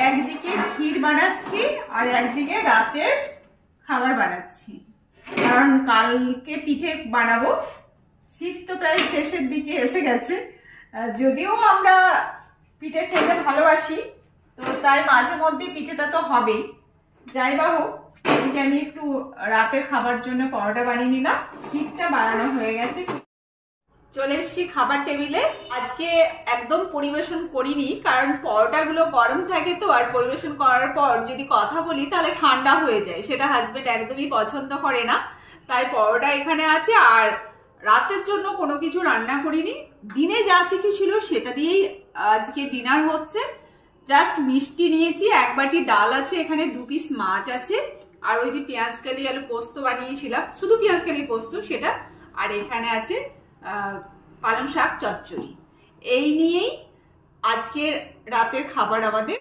একদিকে ক্ষীর বানাচ্ছি আর একদিকে রাতের খাবার বানাচ্ছি, কারণ কালকে পিঠে বানাবো। শীত তো প্রায় শেষের দিকে এসে গেছে, যদিও আমরা পিঠে খেতে ভালোবাসি, তো তাই মাঝে মধ্যে পিঠেটা তো হবেই। যাই বা হোক, এদিকে আমি একটু রাতের খাবার জন্য পরোটা বানিয়ে নিলাম, ক্ষীরটা বানানো হয়ে গেছে। চলে এসছি খাবার টেবিলে। আজকে একদম পরিবেশন করিনি, কারণ পরোটাগুলো গরম থাকে তো, আর পরিবেশন করার পর যদি কথা বলি তাহলে ঠান্ডা হয়ে যায়, সেটা হাজবেন্ড একদমই পছন্দ করে না। তাই পরোটা এখানে আছে, আর রাতের জন্য কোনো কিছু রান্না করিনি। দিনে যা কিছু ছিল সেটা দিয়েই আজকে ডিনার হচ্ছে। জাস্ট মিষ্টি নিয়েছি, এক বাটি ডাল আছে, এখানে 2 পিস মাছ আছে, আর ওই যে পেঁয়াজকালি আলু পোস্ত বানিয়েছিলাম, শুধু পেঁয়াজকালি পোস্ত সেটা, আর এখানে আছে পালং শাক চচ্চড়ি। এই নিয়েই আজকের রাতের খাবার আমাদের।